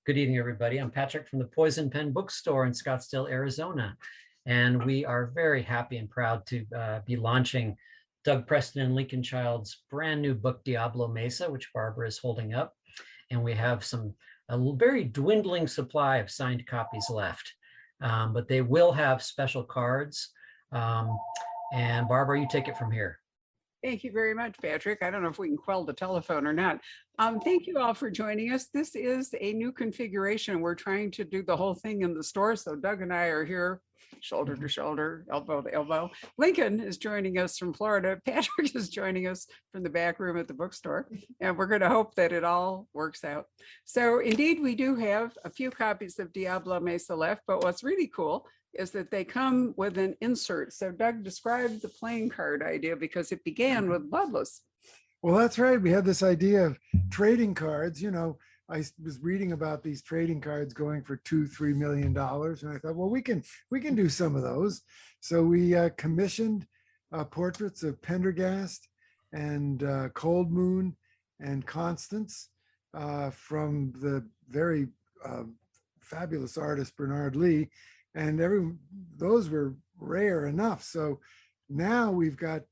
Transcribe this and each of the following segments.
Good evening, everybody. I'm Patrick from the Poison Pen Bookstore in Scottsdale, Arizona. And we are very happy and proud to be launching Doug Preston and Lincoln Child's brand new book, Diablo Mesa, which Barbara is holding up. And we have a very dwindling supply of signed copies left, but they will have special cards. And Barbara, you take it from here. Thank you very much, Patrick. I don't know if we can quell the telephone or not. Thank you all for joining us. This is a new configuration. We're trying to do the whole thing in the store. So Doug and I are here shoulder to shoulder, elbow to elbow. Lincoln is joining us from Florida. Patrick is joining us from the back room at the bookstore. And we're going to hope that it all works out. So indeed, we do have a few copies of Diablo Mesa left, but what's really cool is that they come with an insert. So Doug described the playing card idea because it began with Bloodless. Well, that's right. We had this idea of trading cards. You know, I was reading about these trading cards going for $2-3 million. And I thought, well, we can do some of those. So we commissioned portraits of Pendergast and Cold Moon and Constance from the very fabulous artist Bernard Lee. And those were rare enough. So now we've got,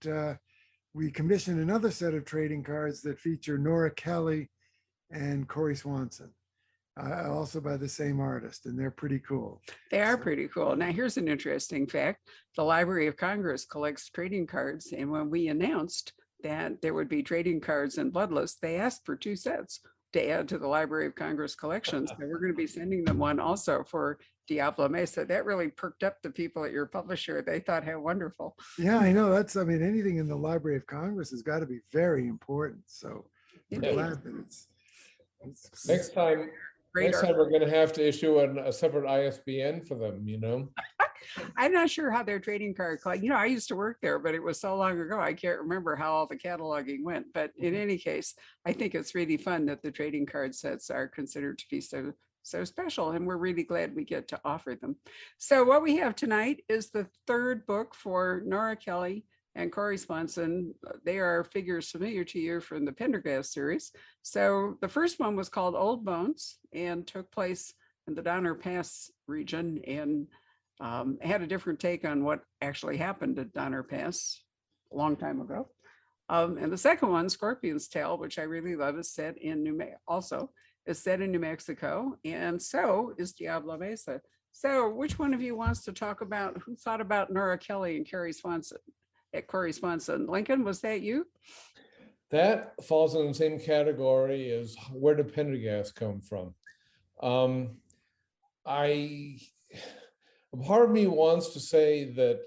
we commissioned another set of trading cards that feature Nora Kelly and Corey Swanson, also by the same artist, and they're pretty cool. They are pretty cool. Now, here's an interesting fact. The Library of Congress collects trading cards, and when we announced that there would be trading cards in Bloodless, they asked for 2 sets to add to the Library of Congress collections. So we're going to be sending them one also for Diablo Mesa. That really perked up the people at your publisher. They thought how wonderful. Yeah, I know. I mean, anything in the Library of Congress has got to be very important. So we're glad that it's next time we're going to have to issue a separate ISBN for them, you know. I'm not sure how their trading card, you know, I used to work there, but it was so long ago, I can't remember how all the cataloging went. But in any case, I think it's really fun that the trading card sets are considered to be so special, and we're really glad we get to offer them. So what we have tonight is the 3rd book for Nora Kelly and Corey Swanson. They are figures familiar to you from the Pendergast series. So the first one was called Old Bones and took place in the Donner Pass region and had a different take on what actually happened at Donner Pass a long time ago. And the second one, Scorpion's Tail, which I really love, is set in New Mexico, and so is Diablo Mesa. So which one of you wants to talk about who thought about Nora Kelly and Corey Swanson? Lincoln, was that you? That falls in the same category as where did Pendergast come from? Part of me wants to say that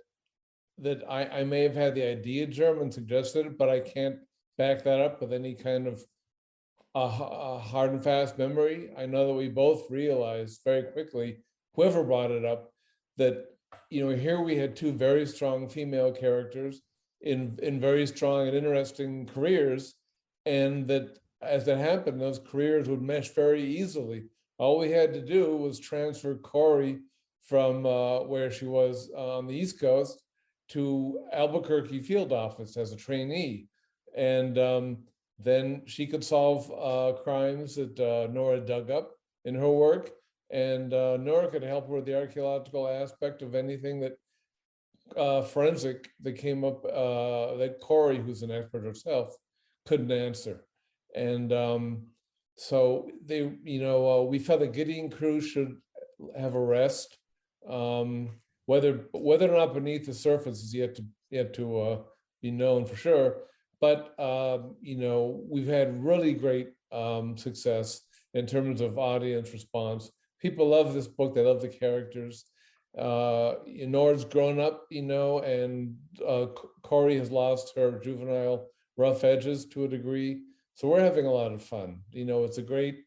I may have had the idea German suggested it, but I can't back that up with any kind of a hard and fast memory. I know that we both realized very quickly, whoever brought it up, that, you know, here we had 2 very strong female characters in very strong and interesting careers, and that as that happened, those careers would mesh very easily. All we had to do was transfer Corey from where she was on the East Coast to Albuquerque field office as a trainee. And then she could solve crimes that Nora dug up in her work. And Nora could help her with the archaeological aspect of anything that forensic that came up that Corey, who's an expert herself, couldn't answer. And so they, you know, we felt the Gideon crew should have a rest. Whether or not beneath the surface is yet to be known for sure. But you know, we've had really great success in terms of audience response. People love this book. They love the characters. Nora's grown up, you know, and Corey has lost her juvenile rough edges to a degree. So we're having a lot of fun. You know, it's a great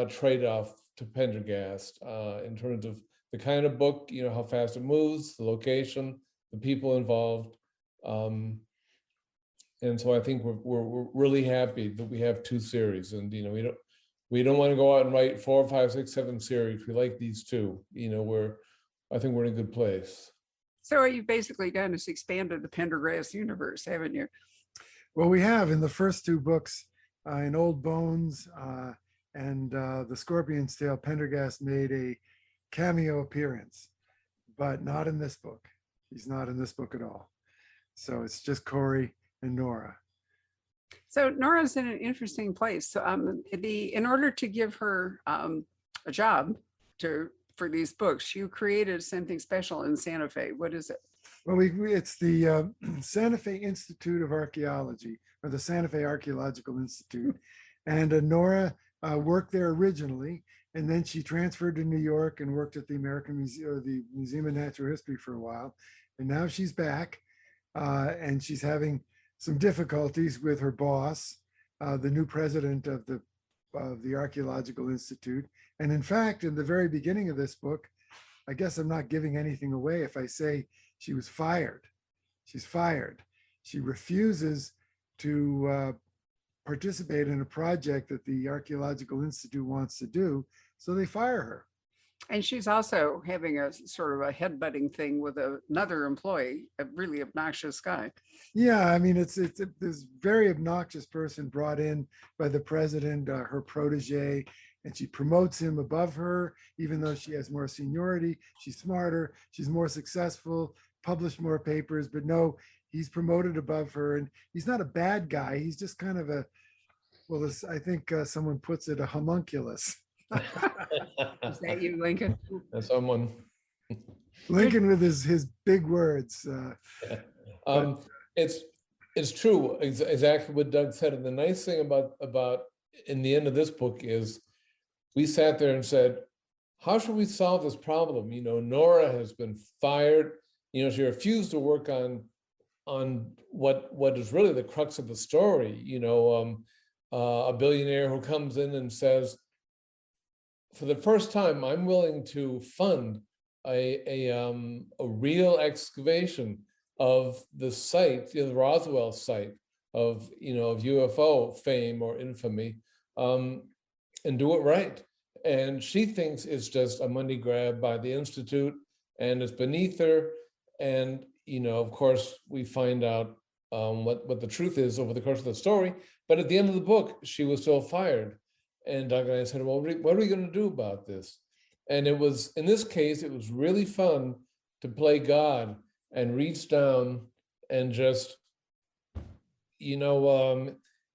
trade-off to Pendergast in terms of the kind of book, you know, how fast it moves, the location, the people involved. And so I think we're really happy that we have 2 series, and, you know, we don't want to go out and write 4, 5, 6, 7 series. We like these 2, you know, I think we're in a good place. So you've basically kind of expanded the Pendergast universe, haven't you? Well, we have in the first 2 books, in Old Bones and the Scorpion's Tail Pendergast made a cameo appearance, but not in this book. He's not in this book at all. So it's just Corey and Nora. So Nora's in an interesting place. In order to give her a job for these books, you created something special in Santa Fe. What is it? Well, it's the Santa Fe Institute of Archaeology, or the Santa Fe Archaeological Institute. And Nora worked there originally, and then she transferred to New York and worked at the American Museum, or the Museum of Natural History for a while. And now she's back, and she's having some difficulties with her boss, the new president of the Archaeological Institute. And in fact, in the very beginning of this book, I guess I'm not giving anything away if I say she was fired. She's fired. She refuses to participate in a project that the Archaeological Institute wants to do, so they fire her. And she's also having a sort of a headbutting thing with another employee, a really obnoxious guy. Yeah, I mean, it's this very obnoxious person brought in by the president, her protege, and she promotes him above her, even though she has more seniority. She's smarter, she's more successful, published more papers, but no, he's promoted above her. And he's not a bad guy. He's just kind of I think someone puts it, a homunculus. Is that you, Lincoln? That's someone. Lincoln with his big words. It's true, exactly what Doug said. And the nice thing about in the end of this book is we sat there and said, how should we solve this problem? You know, Nora has been fired. You know, she refused to work on what is really the crux of the story. You know, a billionaire who comes in and says, for the first time, I'm willing to fund a real excavation of the site, the Roswell site of UFO fame or infamy, and do it right. And she thinks it's just a money grab by the Institute, and it's beneath her. And of course, we find out what the truth is over the course of the story. But at the end of the book, she was still fired. And Doug and I said, well, what are we going to do about this? And it was, in this case, it was really fun to play God and reach down and just, it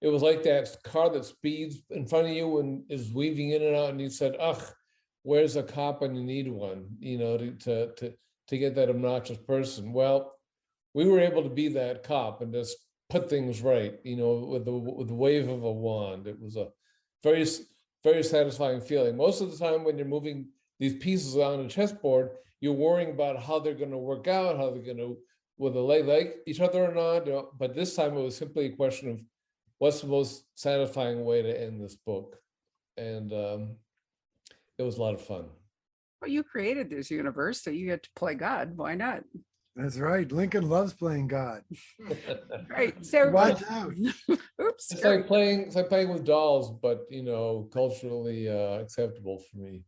was like that car that speeds in front of you and is weaving in and out. And you said, ugh, where's a cop when you need one, to get that obnoxious person? Well, we were able to be that cop and just put things right, with the wave of a wand. It was a very, very satisfying feeling. Most of the time when you're moving these pieces on a chessboard, you're worrying about how they're going to work out, how they're going to, whether they like each other or not. But this time it was simply a question of what's the most satisfying way to end this book. And it was a lot of fun. Well, you created this universe, so you get to play God. Why not? That's right. Lincoln loves playing God. Right. So watch out. Oops. It's like playing with dolls, but culturally acceptable for me.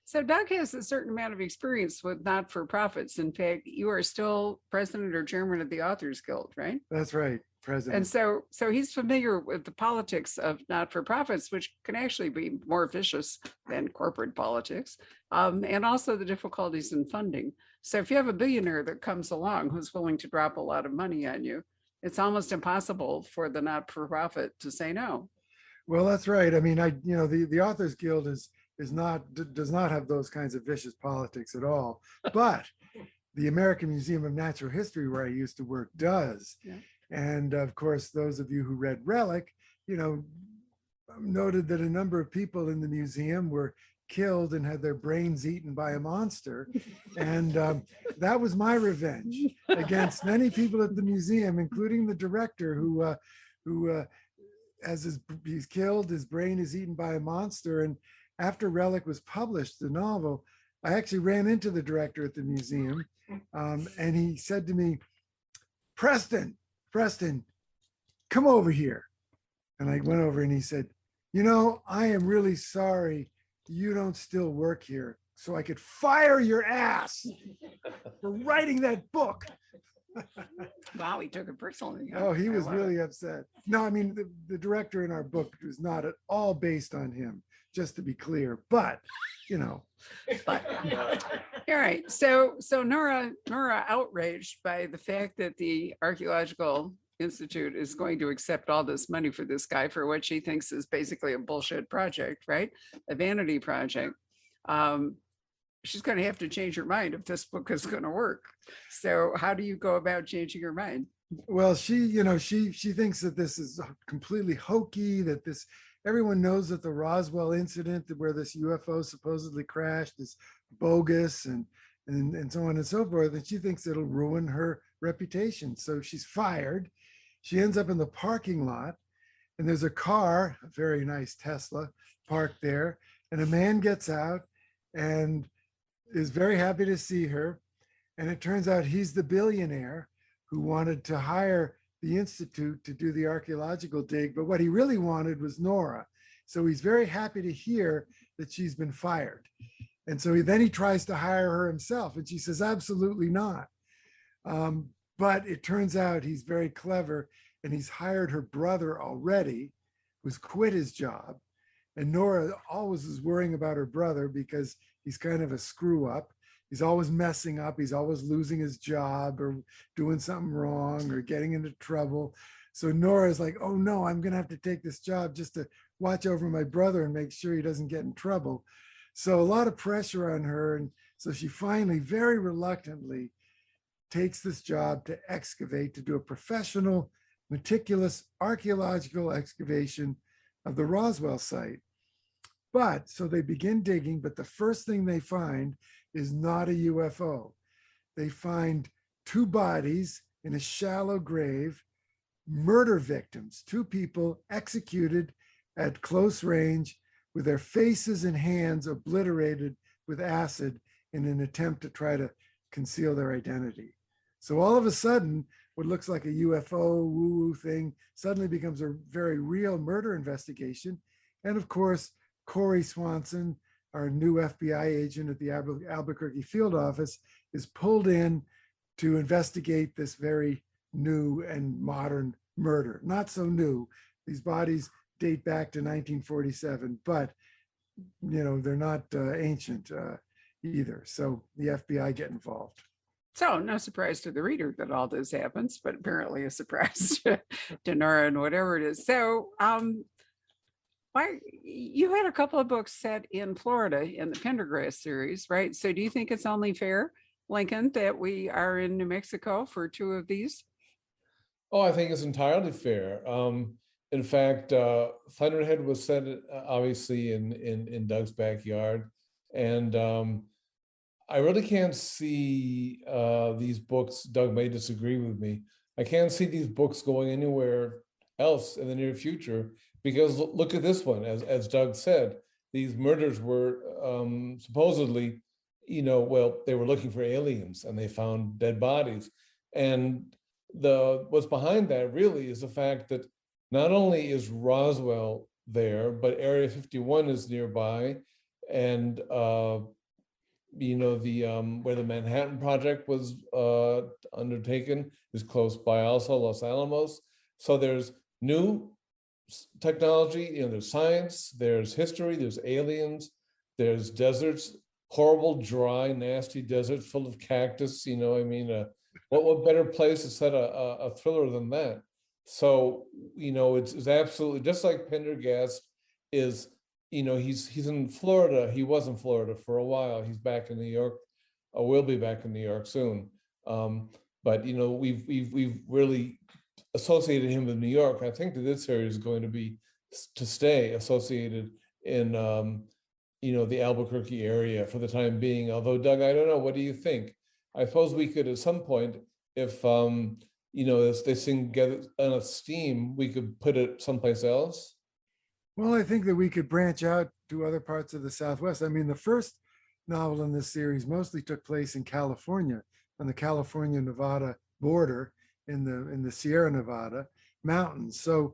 So Doug has a certain amount of experience with not-for-profits. In fact, you are still president or chairman of the Authors Guild, right? That's right, president. And so he's familiar with the politics of not-for-profits, which can actually be more vicious than corporate politics, and also the difficulties in funding. So if you have a billionaire that comes along who's willing to drop a lot of money on you, it's almost impossible for the not-for-profit to say no. Well, that's right. I mean, the Authors Guild does not have those kinds of vicious politics at all, but the American Museum of Natural History, where I used to work, does. Yeah. And of course, those of you who read Relic, noted that a number of people in the museum were killed and had their brains eaten by a monster. And that was my revenge against many people at the museum, including the director who he's killed, his brain is eaten by a monster. And after Relic was published, the novel, I actually ran into the director at the museum, and he said to me, Preston, come over here. And I went over and he said, I am really sorry you don't still work here, so I could fire your ass for writing that book. Wow, he took it personally. Oh, he was really upset. No, I mean, the director in our book was not at all based on him. just to be clear, but, you know, But, all right, so Nora outraged by the fact that the Archaeological Institute is going to accept all this money for this guy for what she thinks is basically a bullshit project, right? A vanity project. She's going to have to change her mind if this book is going to work. So how do you go about changing her mind? well, she thinks that this is completely hokey, that this, everyone knows that the Roswell incident where this UFO supposedly crashed is bogus and so on and so forth. And she thinks it'll ruin her reputation. So she's fired. She ends up in the parking lot, and there's a car, a very nice Tesla, parked there. And a man gets out and is very happy to see her. And it turns out he's the billionaire who wanted to hire the Institute to do the archaeological dig. But what he really wanted was Nora. So he's very happy to hear that she's been fired. And so then he tries to hire her himself. And she says, absolutely not. But it turns out he's very clever, and he's hired her brother already, who's quit his job. And Nora always is worrying about her brother because he's kind of a screw up. He's always messing up. He's always losing his job or doing something wrong or getting into trouble. So Nora's like, oh no, I'm going to have to take this job just to watch over my brother and make sure he doesn't get in trouble. So a lot of pressure on her. And so she finally, very reluctantly, takes this job to excavate, to do a professional, meticulous archaeological excavation of the Roswell site. But so they begin digging, but the first thing they find is not a UFO. They find two bodies in a shallow grave, murder victims, two people executed at close range with their faces and hands obliterated with acid in an attempt to try to conceal their identity. So all of a sudden, what looks like a UFO woo-woo thing suddenly becomes a very real murder investigation. And of course, Corey Swanson, our new FBI agent at the Albuquerque field office, is pulled in to investigate this very new and modern murder. Not so new. These bodies date back to 1947, but they're not ancient either. So the FBI get involved. So no surprise to the reader that all this happens, but apparently a surprise to Nora and whatever it is. So you had a couple of books set in Florida in the Pendergrass series, right? So do you think it's only fair, Lincoln, that we are in New Mexico for two of these? Oh, I think it's entirely fair. In fact, Thunderhead was set obviously in Doug's backyard, and I really can't see these books. Doug may disagree with me. I can't see these books going anywhere else in the near future, because look at this one. As Doug said, these murders were supposedly, they were looking for aliens and they found dead bodies. And what's behind that really is the fact that not only is Roswell there, but Area 51 is nearby, and where the Manhattan Project was undertaken is close by also, Los Alamos. So there's new technology, there's science, there's history, there's aliens, there's deserts, horrible, dry, nasty deserts full of cactus. What better place to set a thriller than that? So, it's absolutely just like Pendergast is. He's in Florida. He was in Florida for a while. He's back in New York, or will be back in New York soon. But we've really associated him with New York. I think that this series is going to stay associated in the Albuquerque area for the time being. Although, Doug, I don't know. What do you think? I suppose we could at some point, if this thing gets on its steam, we could put it someplace else. Well, I think that we could branch out to other parts of the Southwest. I mean, the first novel in this series mostly took place in California, on the California-Nevada border in the Sierra Nevada mountains. So,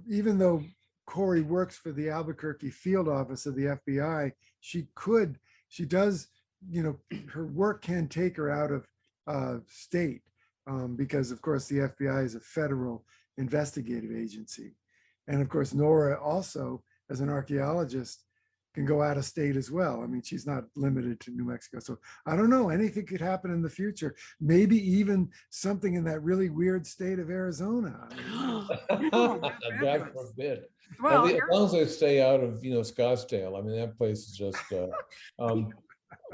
even though Corey works for the Albuquerque field office of the FBI, she does, her work can take her out of state because, of course, the FBI is a federal investigative agency. And of course, Nora also as an archaeologist, can go out of state as well. I mean, she's not limited to New Mexico. So I don't know, anything could happen in the future. Maybe even something in that really weird state of Arizona. I mean, God forbid. Well, As long as I stay out of, Scottsdale, I mean, that place is just,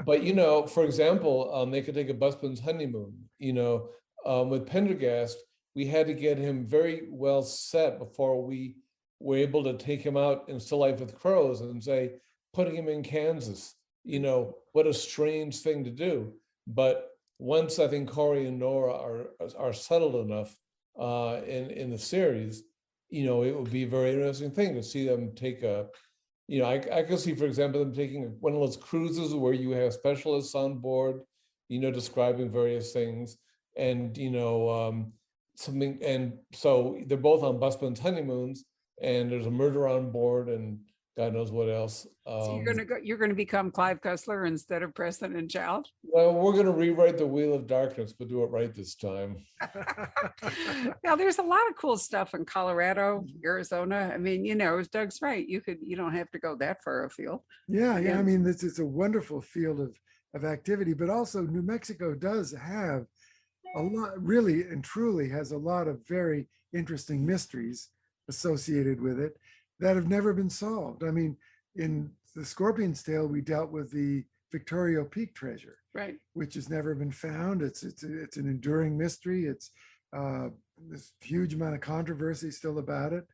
but for example, they could take a busman's honeymoon, with Pendergast, we had to get him very well set before we were able to take him out in Still Life with Crows and say, putting him in Kansas, what a strange thing to do. But once I think Corey and Nora are settled enough in the series, it would be a very interesting thing to see them take I could see, for example, them taking one of those cruises where you have specialists on board, describing various things, and something, and so they're both on busman's honeymoons, and there's a murder on board, and God knows what else. so you're gonna become Clive Cussler instead of Preston and Child. Well, we're gonna rewrite the Wheel of Darkness, but do it right this time. Now, there's a lot of cool stuff in Colorado, Arizona. I mean, Doug's right. You don't have to go that far afield. Yeah. I Yeah. mean, it's a wonderful field of activity, but also New Mexico does have a lot, really and truly has a lot of very interesting mysteries associated with it that have never been solved. I mean, in the Scorpion's Tail, we dealt with the Victorio Peak treasure, Right. which has never been found. It's an enduring mystery. It's this huge amount of controversy still about it.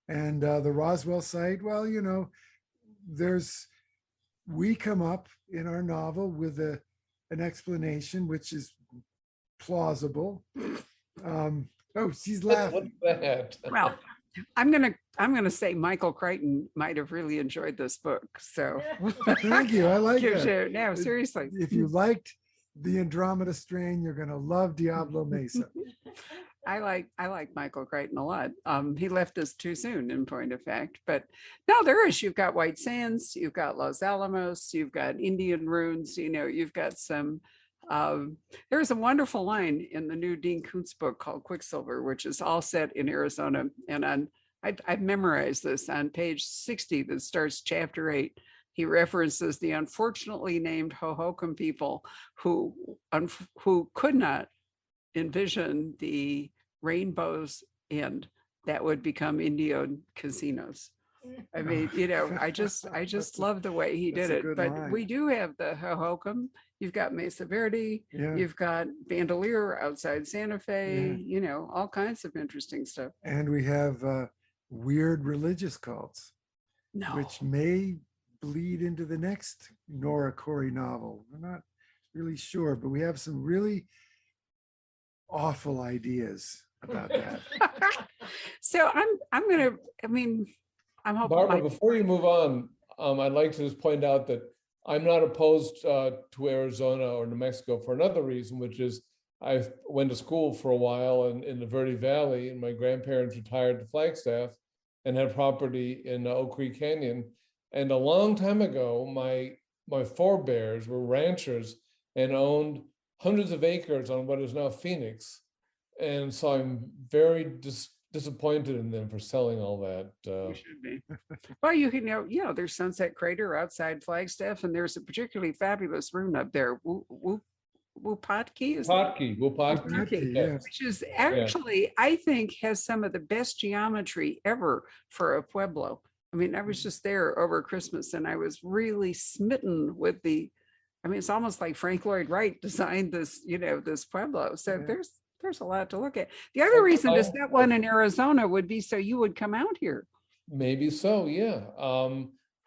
And the Roswell site, well, we come up in our novel with an explanation which is plausible. Oh, she's laughing. What's that? Well, I'm gonna say Michael Crichton might have really enjoyed this book. So Thank you. I like gives that. you, no, seriously. If you liked the Andromeda Strain, you're going to love Diablo Mesa. I like Michael Crichton a lot. He left us too soon, in point of fact. But no, there is. You've got White Sands, you've got Los Alamos, you've got Indian ruins. You've got some. There's a wonderful line in the new Dean Koontz book called Quicksilver, which is all set in Arizona. And I've memorized this on page 60 that starts chapter 8. He references the unfortunately named Hohokam people who could not envision the rainbows and that would become Indian casinos. I mean, I just love the way he did that's a it. good But line. we do have the Hohokam. You've got Mesa Verde. Yeah. You've got Bandelier outside Santa Fe. All kinds of interesting stuff. And we have weird religious cults, No, which may bleed into the next Nora Corey novel. We're not really sure, but we have some really awful ideas about that. so I'm gonna. I mean, I'm hoping. Barbara, before you move on, I'd like to just point out that I'm not opposed to Arizona or New Mexico for another reason, which is I went to school for a while in the Verde Valley, and my grandparents retired to Flagstaff and had property in Oak Creek Canyon. And a long time ago, my forebears were ranchers and owned hundreds of acres on what is now Phoenix. And so I'm very disappointed in them for selling all that. You should be. Well, you can there's Sunset Crater outside Flagstaff, and there's a particularly fabulous ruin up there. Wupatki is Wupatki. Wupatki, Yeah. yes. which is actually, I think, has some of the best geometry ever for a pueblo. I mean, I was just there over Christmas, and I was really smitten with it's almost like Frank Lloyd Wright designed this, this pueblo. So Yeah. there's a lot to look at. The other reason to set one in Arizona would be so you would come out here. Maybe so, yeah.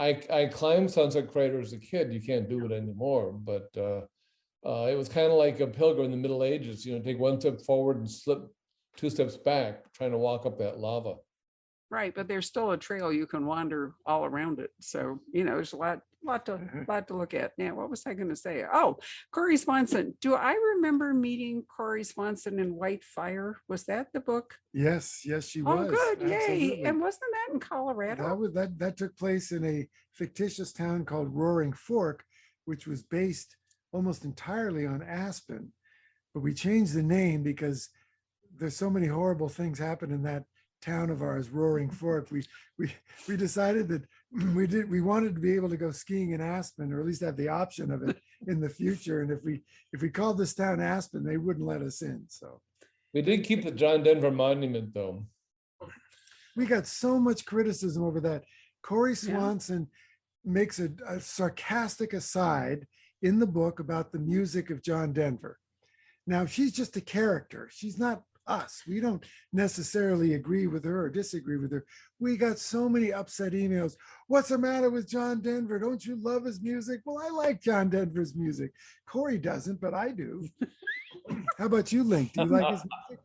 I climbed Sunset Crater as a kid. You can't do it anymore, but it was kind of like a pilgrim in the Middle Ages. Take one step forward and slip 2 steps back, trying to walk up that lava. Right, but there's still a trail you can wander all around it. So, there's a lot to look at. Now, what was I going to say? Oh, Corey Swanson. Do I remember meeting Corey Swanson in White Fire? Was that the book? Yes, she Oh, was. good. Yay. Absolutely. And wasn't that in Colorado? That took place in a fictitious town called Roaring Fork, which was based almost entirely on Aspen. But we changed the name because there's so many horrible things happen in that town of ours, Roaring Fork, we decided that we wanted to be able to go skiing in Aspen, or at least have the option of it in the future. And if we called this town Aspen, they wouldn't let us in. So We did keep the John Denver Monument, though. we got so much criticism over that. Corey Yeah. Swanson makes a sarcastic aside in the book about the music of John Denver. Now, she's just a character. She's not us. We don't necessarily agree with her or disagree with her. We got so many upset emails. What's the matter with John Denver? Don't you love his music? Well, I like John Denver's music. Corey doesn't, but I do. How about you, Link? Do you like his music?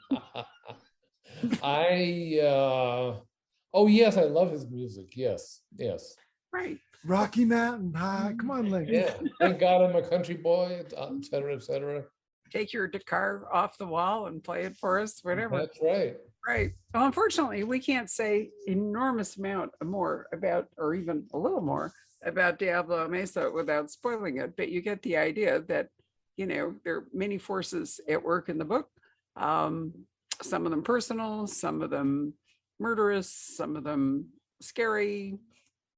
Oh yes, I love his music. Yes, yes. Right. Rocky Mountain High. Come on, Link. Yeah, thank God I'm a country boy, et cetera, et cetera. Take your car off the wall and play it for us, whatever. That's right. Right. Well, unfortunately, we can't say enormous amount more about, or even a little more about Diablo Mesa without spoiling it. But you get the idea that, you know, there are many forces at work in the book. Some of them personal, some of them murderous, some of them scary,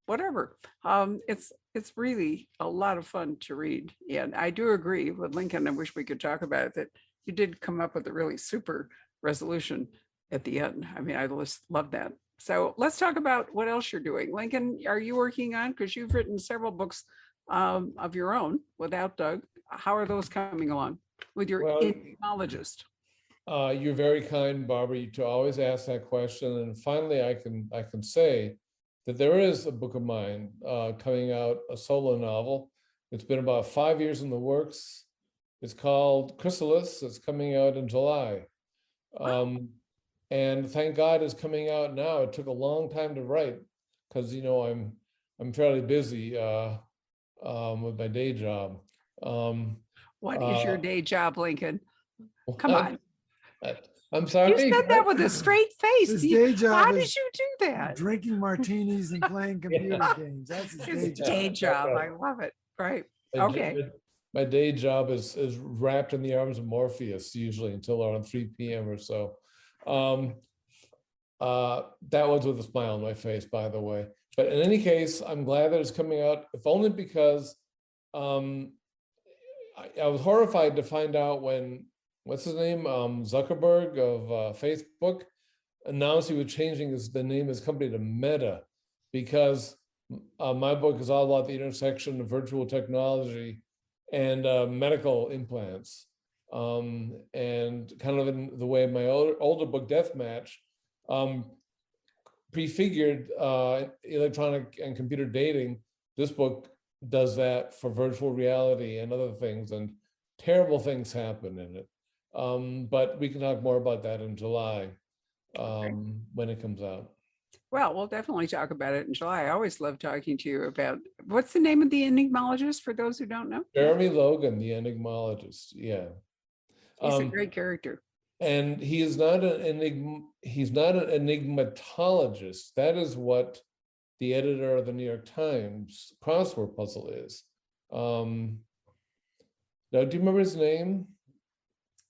whatever. It's really a lot of fun to read. And I do agree with Lincoln. I wish we could talk about it, that you did come up with a really super resolution at the end. I mean, I just love that. So let's talk about what else you're doing. Lincoln, are you working on, because you've written several books of your own without Doug. How are those coming along with your Well, entomologist? You're very kind, Barbara, to always ask that question. And finally, I can say that there is a book of mine coming out, a solo novel. It's been about 5 years in the works. It's called Chrysalis. It's coming out in July. And thank God it's coming out now. It took a long time to write because, you know, I'm fairly busy with my day job. What is your day job, Lincoln? Come what? on. I'm sorry. You said that with a straight face. His day job How is did you do that? drinking martinis and playing computer games. That's his day His job. day job. I love it. Right. Okay. My day job is wrapped in the arms of Morpheus, usually until around 3 p.m. or so. That was with a smile on my face, by the way. But in any case, I'm glad that it's coming out, if only because I was horrified to find out when, what's his name? Zuckerberg of Facebook announced he was changing the name of his company to Meta, because my book is all about the intersection of virtual technology and medical implants. And kind of in the way my older book, Deathmatch, prefigured electronic and computer dating. This book does that for virtual reality and other things, and terrible things happen in it. But we can talk more about that in July when it comes out. Well, we'll definitely talk about it in July. I always love talking to you about, what's the name of the entomologist for those who don't know? Jeremy Logan, the entomologist. Yeah. He's a great character. And he is not he's not an enigmatologist. That is what the editor of the New York Times crossword puzzle is. Now, do you remember his name?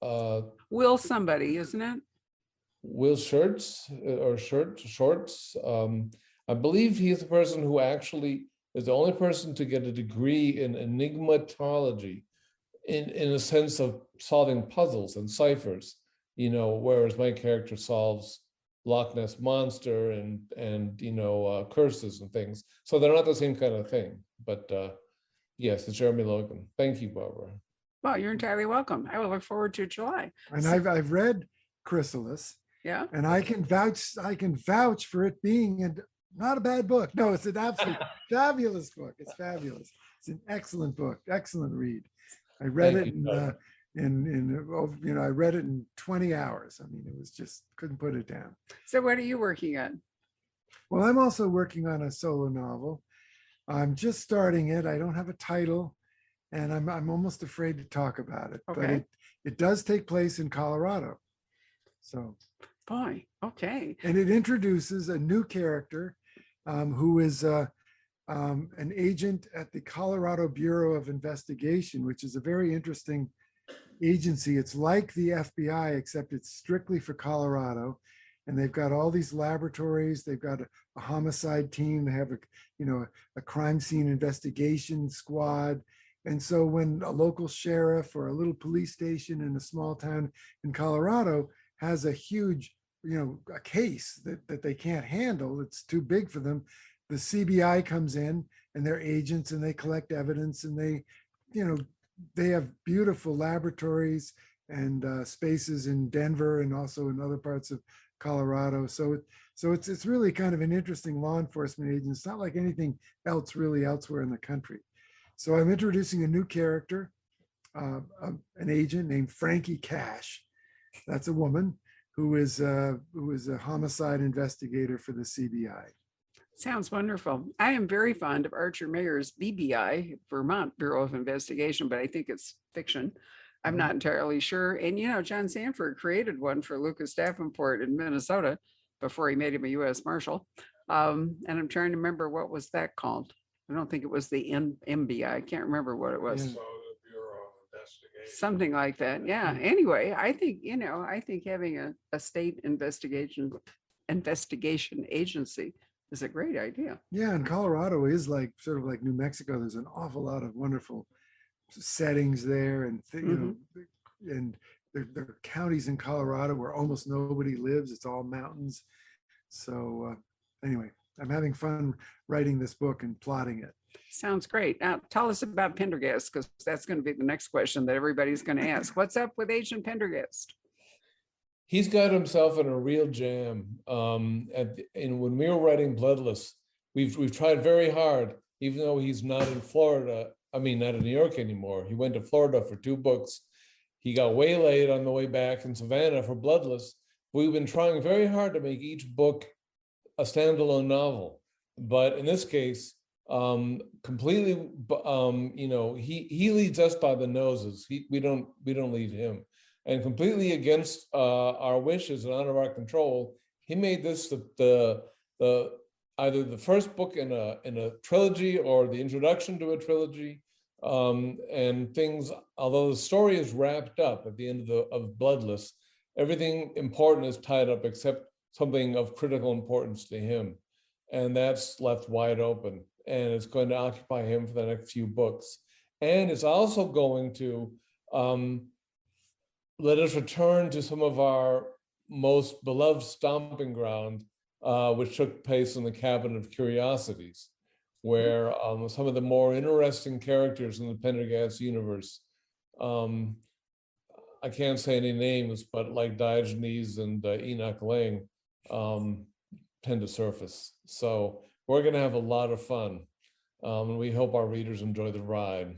Will somebody, isn't it? Will Shorts or Shorts. I believe he's the person who actually is the only person to get a degree in enigmatology, in a sense of solving puzzles and ciphers. You know, whereas my character solves Loch Ness Monster and you know, curses and things. So they're not the same kind of thing. But yes, it's Jeremy Logan. Thank you, Barbara. Well, you're entirely welcome. I will look forward to July. And I've read Chrysalis. Yeah. And I can vouch for it being not a bad book. No, it's an absolute fabulous book. It's fabulous. It's an excellent book, excellent read. I read it I read it in 20 hours. I mean, it was just, couldn't put it down. So what are you working on? Well, I'm also working on a solo novel. I'm just starting it. I don't have a title, and I'm almost afraid to talk about it. Okay. But it does take place in Colorado. So. Boy, okay. And it introduces a new character who is an agent at the Colorado Bureau of Investigation, which is a very interesting agency. It's like the FBI, except it's strictly for Colorado. and they've got all these laboratories. They've got a homicide team. They have a crime scene investigation squad. And so when a local sheriff or a little police station in a small town in Colorado has a huge, a case that they can't handle, it's too big for them, the CBI comes in and they're agents and they collect evidence, and they have beautiful laboratories and spaces in Denver and also in other parts of Colorado. So it's really kind of an interesting law enforcement agent. It's not like anything else really elsewhere in the country. So I'm introducing a new character, an agent named Frankie Cash. That's a woman who is a homicide investigator for the CBI. Sounds wonderful. I am very fond of Archer Mayer's BBI, Vermont Bureau of Investigation, but I think it's fiction. I'm not entirely sure. And, John Sanford created one for Lucas Davenport in Minnesota before he made him a U.S. Marshal. And I'm trying to remember, what was that called? I don't think it was the MBI. I can't remember what it was. Yeah. So the Bureau of Investigation. Something like that. Yeah. Anyway, I think having a state investigation agency is a great idea. Yeah, and Colorado is sort of like New Mexico. There's an awful lot of wonderful settings there, and and there are counties in Colorado where almost nobody lives. It's all mountains. So anyway, I'm having fun writing this book and plotting it. Sounds great. Now tell us about Pendergast, because that's going to be the next question that everybody's going to ask. What's up with Agent Pendergast? He's got himself in a real jam. And when we were writing Bloodless, we've tried very hard, even though he's not in Florida. I mean, not in New York anymore. He went to Florida for 2 books. He got waylaid on the way back in Savannah for Bloodless. We've been trying very hard to make each book a standalone novel, but in this case, completely, he leads us by the noses. We don't lead him. And completely against our wishes and out of our control, he made this the either the first book in a trilogy or the introduction to a trilogy, and things. Although the story is wrapped up at the end of Bloodless, everything important is tied up except something of critical importance to him, and that's left wide open. And it's going to occupy him for the next few books, and it's also going to let us return to some of our most beloved stomping ground, which took place in the Cabinet of Curiosities, where some of the more interesting characters in the Pendergast universe, I can't say any names, but like Diogenes and Enoch Lang, tend to surface. So we're going to have a lot of fun, and we hope our readers enjoy the ride.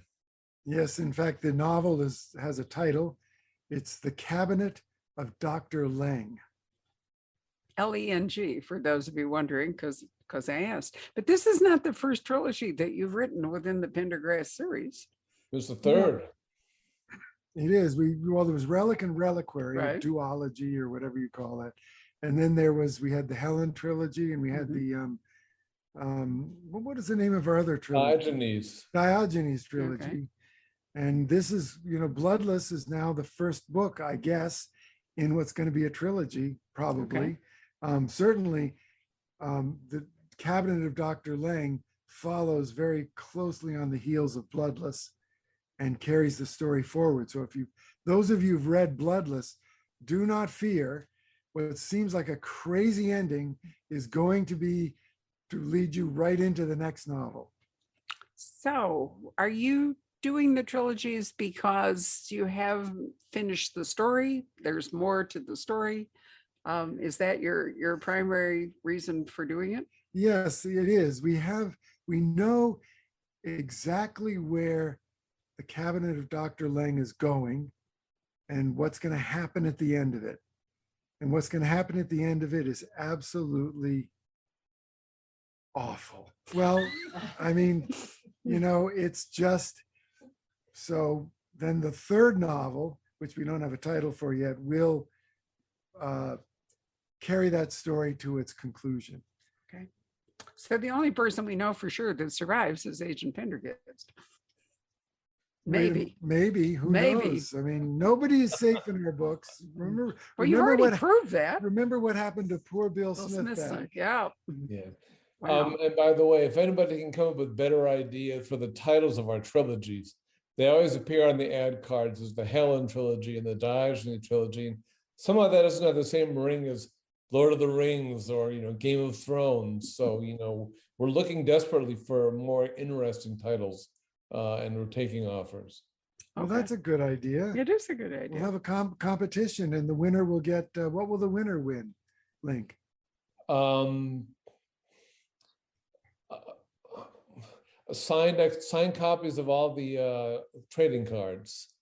Yes, in fact, the novel has a title. It's The Cabinet of Dr. Lang. Leng, for those of you wondering, because I asked. But this is not the first trilogy that you've written within the Pendergast series. It was the third. It is. there was Relic and Reliquary, Right. or duology, or whatever you call it. And then we had the Helen trilogy, and we had the what is the name of our other trilogy? Diogenes trilogy. Okay. And this is, Bloodless is now the first book, I guess, in what's going to be a trilogy, probably. Certainly, the Cabinet of Dr. Lang follows very closely on the heels of Bloodless and carries the story forward. So those of you who've read Bloodless, do not fear. What seems like a crazy ending is going to lead you right into the next novel. So are you doing the trilogies because you have finished the story? There's more to the story. Is that your primary reason for doing it? Yes, it is. We know exactly where the Cabinet of Dr. Lang is going and what's going to happen at the end of it. And what's going to happen at the end of it is absolutely awful. Well, I mean, it's just, so then the third novel, which we don't have a title for yet, will carry that story to its conclusion. Okay. So the only person we know for sure that survives is Agent Pendergast. Maybe. Who Maybe. knows? I mean, nobody is safe in our books. Remember, Well, you've remember already what proved that. remember what happened to poor Bill Bill Smith Smith's back. son, yeah. Yeah. Wow. And by the way, if anybody can come up with better ideas for the titles of our trilogies, they always appear on the ad cards as the Helen trilogy and the Diogenes trilogy. Some of that doesn't have the same ring as Lord of the Rings or Game of Thrones. So we're looking desperately for more interesting titles, and we're taking offers. Well, Okay. that's a good idea. It is a good We'll idea. have a competition, and the winner will get. What will the winner win? Link. Signed copies of all the trading cards.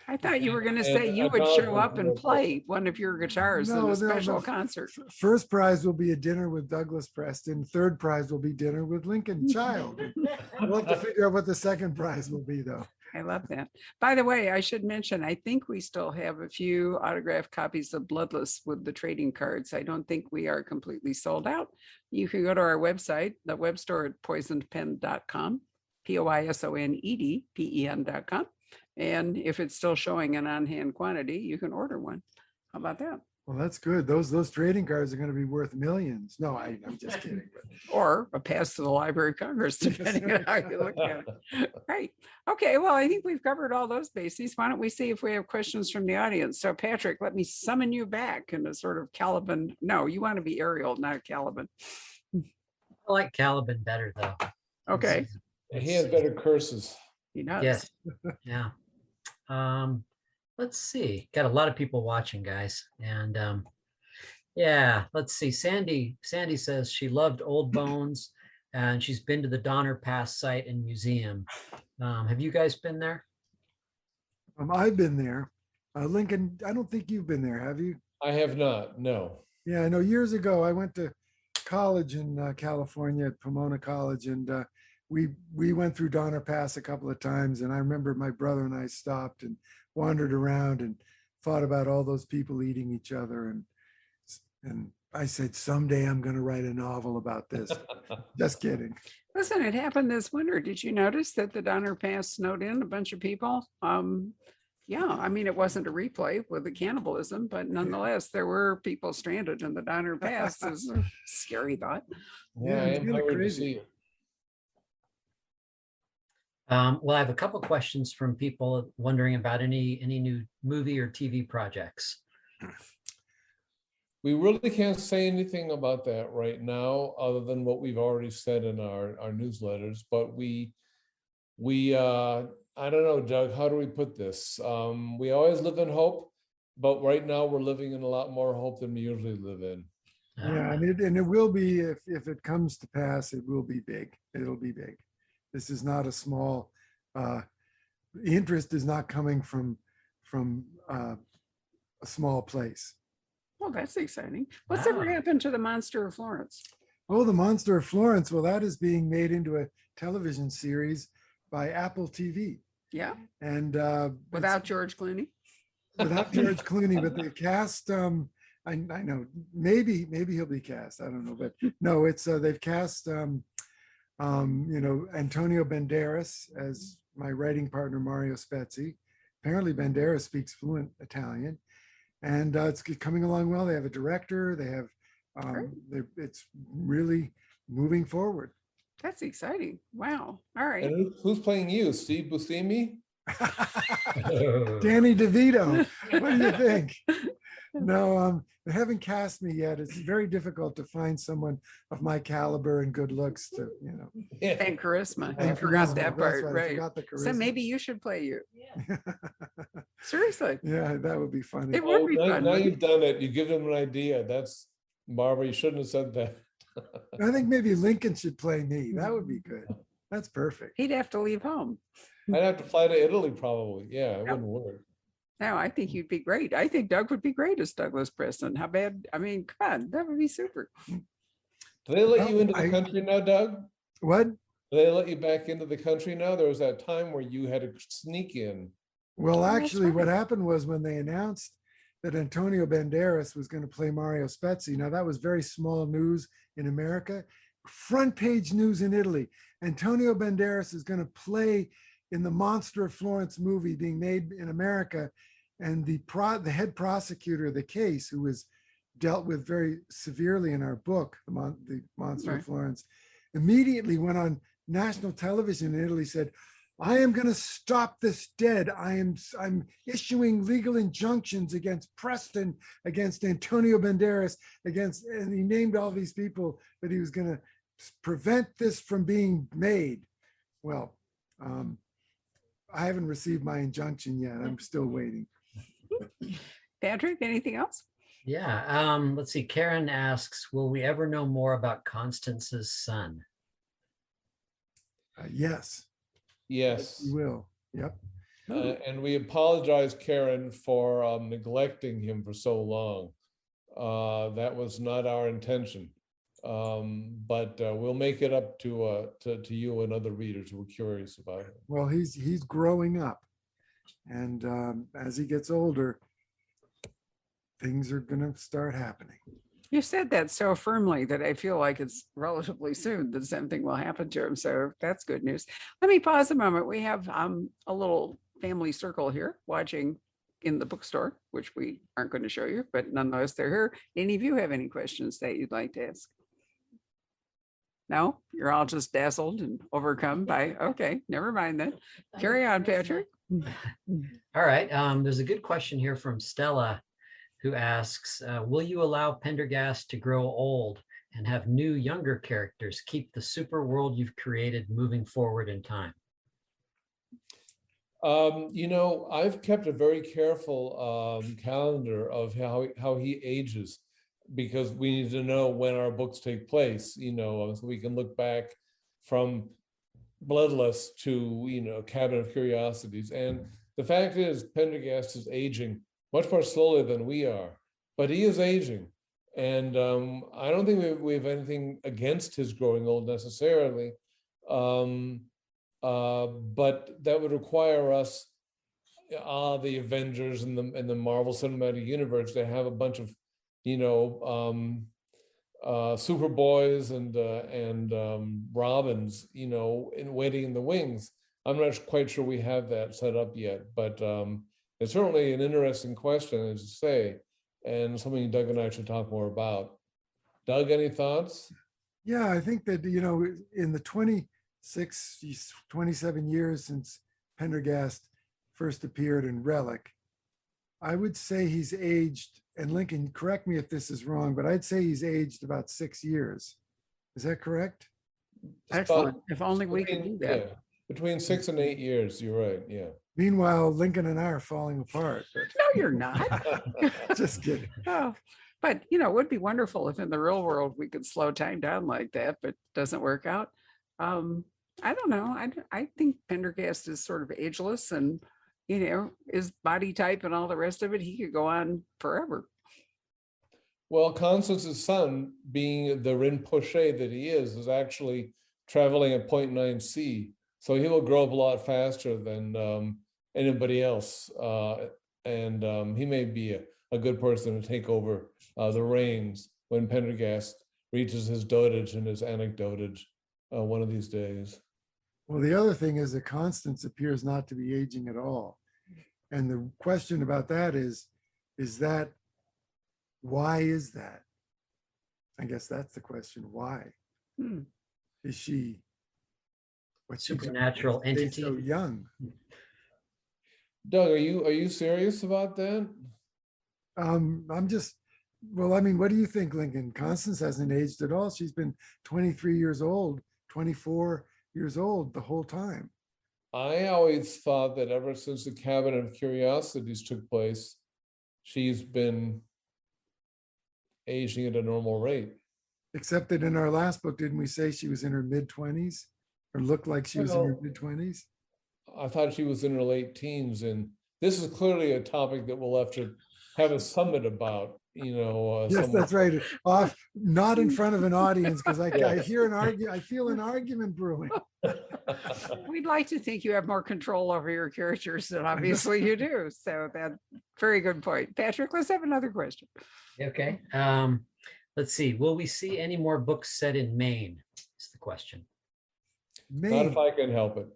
I thought you were going to And say you would show acknowledgement up from and the book. play one of your guitars in a special No. concert. First prize will be a dinner with Douglas Preston. Third prize will be dinner with Lincoln Child. We'll have to figure out what the second prize will be, though. I love that. By the way, I should mention, I think we still have a few autographed copies of Bloodless with the trading cards. I don't think we are completely sold out. You can go to our website, the web store at poisonedpen.com, poisonedpen.com. And if it's still showing an on-hand quantity, you can order one. How about that? Well, that's good. Those trading cards are going to be worth millions. No, I'm just kidding. Or a pass to the Library of Congress, depending on how you look at it. Right. Okay. Well, I think we've covered all those bases. Why don't we see if we have questions from the audience? So, Patrick, let me summon you back in a sort of Caliban. No, you want to be Ariel, not Caliban. I like Caliban better though. Okay. He has better curses. He does. Yes. Yeah. Let's see. Got a lot of people watching, guys. And yeah, let's see. Sandy says she loved Old Bones and she's been to the Donner Pass site and museum. Have you guys been there? I've been there. Lincoln, I don't think you've been there, have you? I have not, no. Yeah, I know. Years ago, I went to college in California at Pomona College, and we went through Donner Pass a couple of times. And I remember my brother and I stopped and wandered around and thought about all those people eating each other. And I said, someday I'm going to write a novel about this. Just kidding. Listen, it happened this winter. Did you notice that the Donner Pass snowed in a bunch of people? Yeah, I mean, it wasn't a replay with the cannibalism, but nonetheless, there were people stranded in the Donner Pass. It's a scary thought. Yeah, I it's am kinda hungry to crazy. see it. Well, I have a couple questions from people wondering about any new movie or TV projects. We really can't say anything about that right now, other than what we've already said in our newsletters. But we I don't know, Doug, how do we put this? We always live in hope, but right now we're living in a lot more hope than we usually live in. Yeah, and it will be, if it comes to pass, it will be big. It'll be big. This is not a small, the interest is not coming from a small place. Well, that's exciting. What's ever happened to the Monster of Florence? Oh, the Monster of Florence. Well, that is being made into a television series by Apple TV. Yeah, And without George Clooney. without George Clooney, but the cast, I know, maybe he'll be cast. I don't know, but no, it's they've cast Antonio Banderas as my writing partner, Mario Spezzi. Apparently Banderas speaks fluent Italian, and it's coming along well. They have a director, they have it's really moving forward. That's exciting. Wow. All right. And who's playing you? Steve Buscemi? Danny DeVito, what do you think? No, they haven't cast me yet. It's very difficult to find someone of my caliber and good looks to, Yeah. And charisma. I and forgot charisma. that That's part. I Right. forgot the So charisma. maybe you should play you. Seriously. Yeah, that would be funny. It would Oh, be now, fun. now wouldn't you've done it. You give them an idea. That's Barbara. You shouldn't have said that. I think maybe Lincoln should play me. That would be good. That's perfect. He'd have to leave home. I'd have to fly to Italy probably. Yeah, it wouldn't work. No, I think you'd be great. I think Doug would be great as Douglas Preston. How bad? I mean, come on, that would be super. Do they let you Well, into the country now, Doug? What? Do they let you back into the country now? There was that time where you had to sneak in. Well, that's actually, what right. happened was when they announced that Antonio Banderas was going to play Mario Spezzi. Now, that was very small news in America. Front page news in Italy. Antonio Banderas is going to play in the Monster of Florence movie being made in America, and the head prosecutor of the case, who was dealt with very severely in our book, the Monster Right. of Florence, immediately went on national television in Italy, said, I am going to stop this dead. I'm issuing legal injunctions against Preston, against Antonio Banderas, and he named all these people that he was going to prevent this from being made. Well, I haven't received my injunction yet. I'm still waiting. Patrick, anything else? Yeah, let's see. Karen asks, will we ever know more about Constance's son? Yes, Yes. you will. Yep. And we apologize, Karen, for neglecting him for so long. That was not our intention. But we'll make it up to you and other readers who are curious about it. Well, he's growing up, and as he gets older, things are going to start happening. You said that so firmly that I feel like it's relatively soon that something will happen to him. So that's good news. Let me pause a moment. We have a little family circle here watching in the bookstore, which we aren't going to show you, but nonetheless, they're here. Any of you have any questions that you'd like to ask? No, you're all just dazzled and overcome by, okay, never mind then. Carry on, Patrick. All right. There's a good question here from Stella, who asks, will you allow Pendergast to grow old and have new, younger characters keep the super world you've created moving forward in time? I've kept a very careful calendar of how he ages, because we need to know when our books take place, so we can look back from Bloodless to, Cabinet of Curiosities. And the fact is, Pendergast is aging much more slowly than we are, but he is aging. And I don't think we have anything against his growing old necessarily. But that would require us, the Avengers and the Marvel Cinematic Universe, to have a bunch of, Superboys and Robins, waiting in the wings. I'm not quite sure we have that set up yet, but it's certainly an interesting question, as you say, and something Doug and I should talk more about. Doug, any thoughts? Yeah, I think that, in the 27 years since Pendergast first appeared in Relic, I would say he's aged, and Lincoln, correct me if this is wrong, but I'd say he's aged about 6 years. Is that correct? Excellent. If only we could do that. Yeah, between 6 and 8 years, you're right, yeah. Meanwhile, Lincoln and I are falling apart. No, you're not. Just kidding. Oh, but it would be wonderful if in the real world we could slow time down like that, but it doesn't work out. I don't know. I think Pendergast is sort of ageless, and his body type and all the rest of it, he could go on forever. Well, Constance's son, being the Rinpoche that he is actually traveling at 0.9 C. So he will grow up a lot faster than anybody else. And he may be a good person to take over the reins when Pendergast reaches his dotage and his anecdotage one of these days. Well, the other thing is that Constance appears not to be aging at all. And the question about that is that, why is that? I guess that's the question. Why? Is she, what's she Supernatural entity? so young? Doug, are you serious about that? I'm just, well, I mean, what do you think, Lincoln? Constance hasn't aged at all. She's been 23 years old, 24 years old the whole time. I always thought that ever since the Cabinet of Curiosities took place, she's been aging at a normal rate. Except that in our last book, didn't we say she was in her mid-20s, or looked like she was in her mid-20s? I thought she was in her late teens, and this is clearly a topic that we'll have to have a summit about. Yes, that's right. Off, not in front of an audience, because I hear an argument. I feel an argument brewing. We'd like to think you have more control over your characters than obviously you do. So that's very good point. Patrick, let's have another question. Okay. Let's see. Will we see any more books set in Maine? Is the question. Not if I can help it.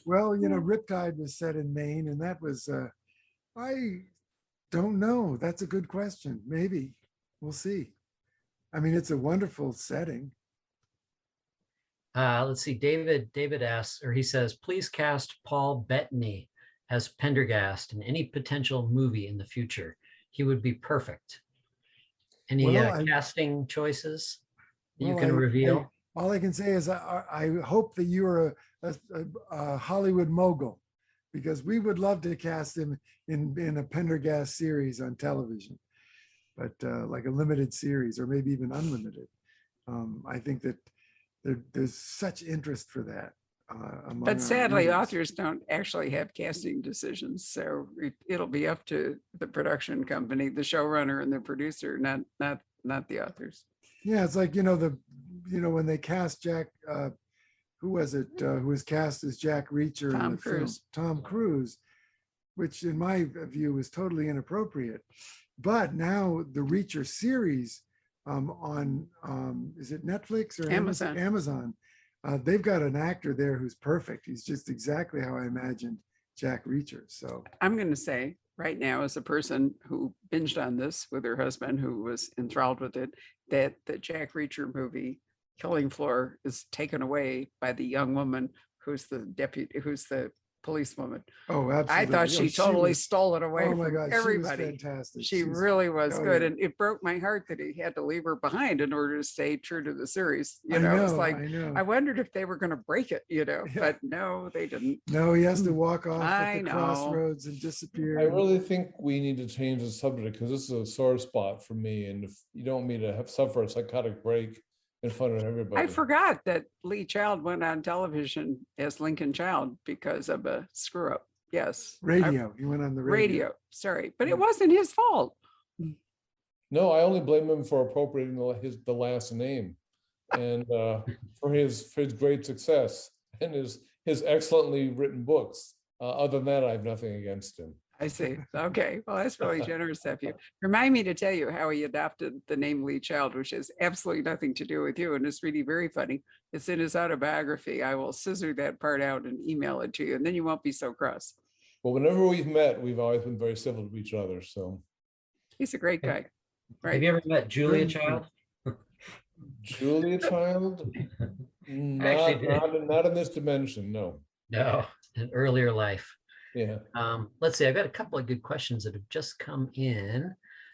Well, Riptide was set in Maine, and that was, I don't know. That's a good question. Maybe. We'll see. I mean, it's a wonderful setting. Let's see. David asks, or he says, please cast Paul Bettany as Pendergast in any potential movie in the future. He would be perfect. Any Well, casting choices that you well, can reveal? all I can say is I hope that you are a Hollywood mogul, because we would love to cast him in a Pendergast series on television, but like a limited series or maybe even unlimited. I think that there's such interest for that. But sadly, authors don't actually have casting decisions, so it'll be up to the production company, the showrunner, and the producer, not the authors. Yeah, it's like when they cast Jack, who was it? Who was cast as Jack Reacher in Tom the film? Cruise. Tom Cruise, which in my view was totally inappropriate. But now the Reacher series on is it Netflix or Amazon? Amazon. They've got an actor there who's perfect. He's just exactly how I imagined Jack Reacher. So I'm going to say right now, as a person who binged on this with her husband, who was enthralled with it, that the Jack Reacher movie, Killing Floor, is taken away by the young woman who's the policewoman. oh, absolutely. I thought she totally was, stole it away oh my from God, everybody. She was fantastic. She really was oh, good. yeah. And it broke my heart that he had to leave her behind in order to stay true to the series. It's like, I know. I wondered if they were going to break it, Yeah. but no, they didn't. No, he has to walk off at I the know. crossroads and disappear. I really think we need to change the subject because this is a sore spot for me. And if you don't want me to suffer a psychotic break in front of everybody. I forgot that Lee Child went on television as Lincoln Child because of a screw up. Yes. Radio. He went on the radio. Sorry, but it wasn't his fault. No, I only blame him for appropriating the last name, and for his great success and his excellently written books. Other than that, I have nothing against him. I see. Okay. Well, that's really generous of you. Remind me to tell you how he adopted the name Lee Child, which has absolutely nothing to do with you. And it's really very funny. It's in his autobiography. I will scissor that part out and email it to you, and then you won't be so cross. Well, whenever we've met, we've always been very civil to each other. So He's a great guy. Right. Have you ever met Julia Child? Julia Child? Actually Not in this dimension, no. No, an earlier life. Yeah. Let's see. I've got a couple of good questions that have just come in.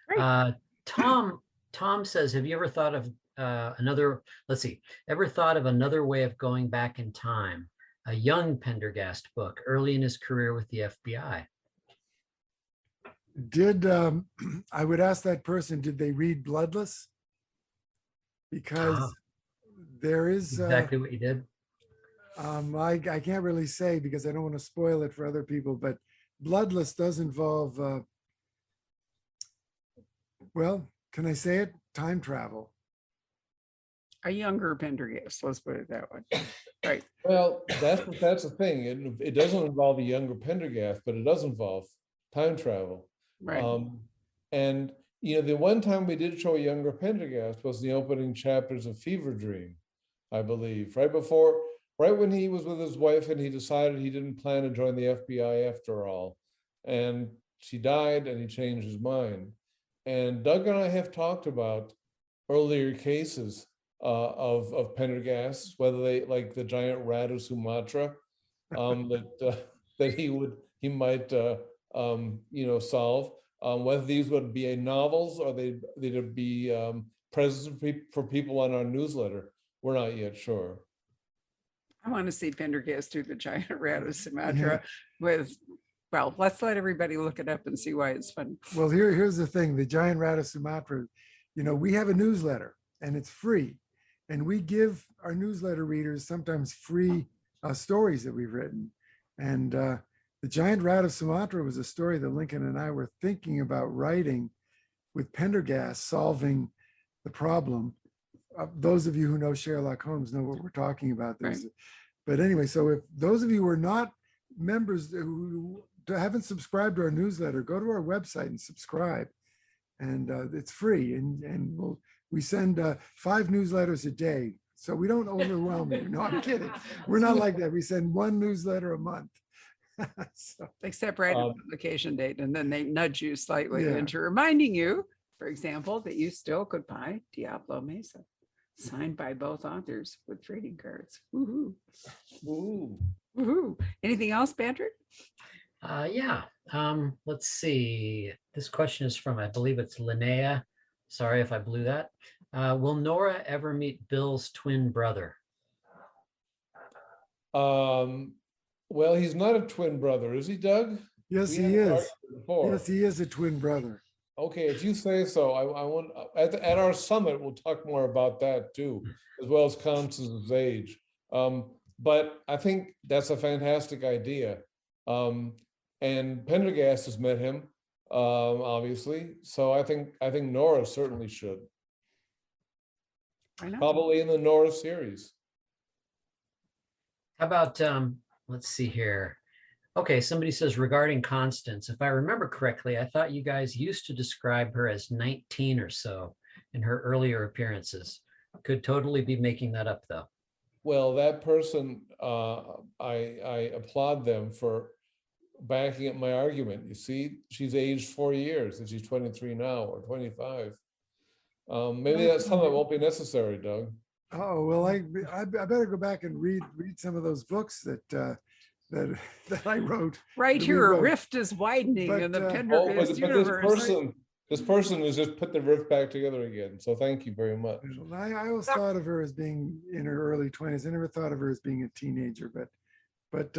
Great. Tom says, have you ever thought of ever thought of another way of going back in time? A young Pendergast book early in his career with the FBI. I would ask that person, did they read Bloodless? Because there is exactly what you did. I can't really say because I don't want to spoil it for other people, but Bloodless does involve, well, can I say it? Time travel. A younger Pendergast, let's put it that way. Right. Well, that's the thing. It doesn't involve a younger Pendergast, but it does involve time travel. Right. And the one time we did show a younger Pendergast was the opening chapters of Fever Dream, I believe, right when he was with his wife and he decided he didn't plan to join the FBI after all. And she died and he changed his mind. And Doug and I have talked about earlier cases of Pendergast, whether they like the giant rat of Sumatra, that he might solve, whether these would be novels or they'd be presents for people on our newsletter. We're not yet sure. I want to see Pendergast do the giant rat of Sumatra well, let's let everybody look it up and see why it's fun. Well, here's the thing, the giant rat of Sumatra, we have a newsletter and it's free. And we give our newsletter readers sometimes free stories that we've written. And the giant rat of Sumatra was a story that Lincoln and I were thinking about writing with Pendergast solving the problem. Those of you who know Sherlock Holmes know what we're talking about. Right. But anyway, so if those of you who are not members who haven't subscribed to our newsletter, go to our website and subscribe. And it's free. And we send 5 newsletters a day. So we don't overwhelm you. No, I'm kidding. We're not like that. We send one newsletter a month. So, Except right at Um, publication date, and then they nudge you slightly Yeah. into reminding you, for example, that you still could buy Diablo Mesa, signed by both authors with trading cards. Woohoo. Ooh. Woohoo. Anything else, Patrick? Yeah. Let's see. This question is from, I believe it's Linnea. Sorry if I blew that. Will Nora ever meet Bill's twin brother? Well, he's not a twin brother, is he, Doug? yes, We he haven't is. argued before. Yes, he is a twin brother. Okay, if you say so, I want, at our summit, we'll talk more about that too, as well as Constance's age. But I think that's a fantastic idea. And Pendergast has met him, obviously. So I think Nora certainly should, Why not? probably in the Nora series. How about, let's see here. Okay, somebody says regarding Constance, if I remember correctly, I thought you guys used to describe her as 19 or so in her earlier appearances. Could totally be making that up though. Well, that person, I applaud them for backing up my argument. You see, she's aged 4 years and she's 23 now or 25. Maybe that's something that won't be necessary, Doug. Oh, well, I better go back and read some of those books that I wrote. Right that we here, a wrote. rift is widening in the But, Oh, Pendergast but universe. this person has just put the riff back together again. So thank you very much. I always thought of her as being in her early 20s. I never thought of her as being a teenager, but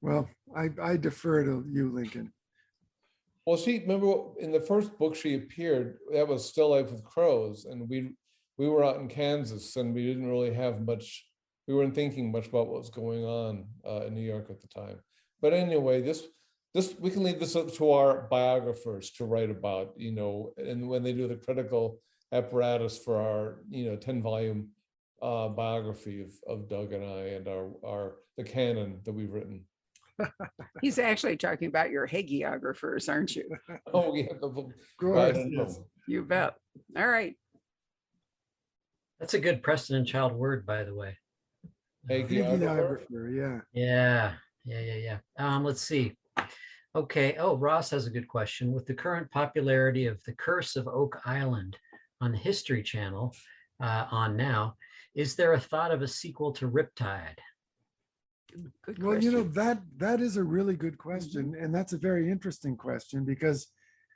well, I defer to you, Lincoln. Well, remember in the first book she appeared, that was Still Life with Crows, and we were out in Kansas and we didn't really have much, we weren't thinking much about what was going on in New York at the time. But anyway, this we can leave this up to our biographers to write about, and when they do the critical apparatus for our 10-volume biography of Doug and I and the canon that we've written. He's actually talking about your hagiographers, aren't you? Oh yeah, Of I course, don't know. yes. You bet. All right. That's a good Preston and Child word, by the way. Hagiographer? Hagiographer, Yeah. Let's see. Okay. Oh, Ross has a good question. With the current popularity of The Curse of Oak Island on the History Channel on now, is there a thought of a sequel to Riptide? Good Well, question. that is a really good question, and that's a very interesting question because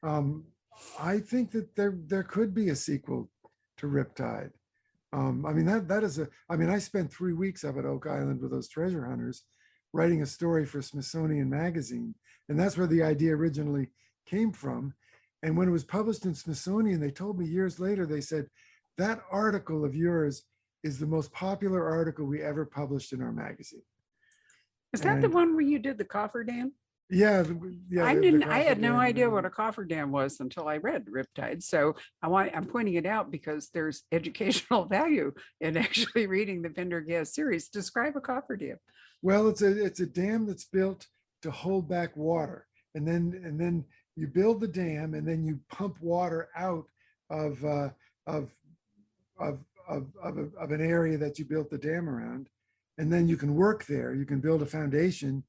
I think that there could be a sequel to Riptide. I mean I spent 3 weeks up at Oak Island with those treasure hunters, writing a story for Smithsonian Magazine, and that's where the idea originally came from. And when it was published in Smithsonian, they told me years later, they said that article of yours is the most popular article we ever published in our magazine. Is that the and- one where you did the coffer-dam? Yeah, I had no idea what a cofferdam was until I read Riptide. So I'm pointing it out because there's educational value in actually reading the Pendergast series. Describe a cofferdam. Well, it's a dam that's built to hold back water, and then you build the dam, and then you pump water out of an area that you built the dam around, and then you can work there. You can build a foundation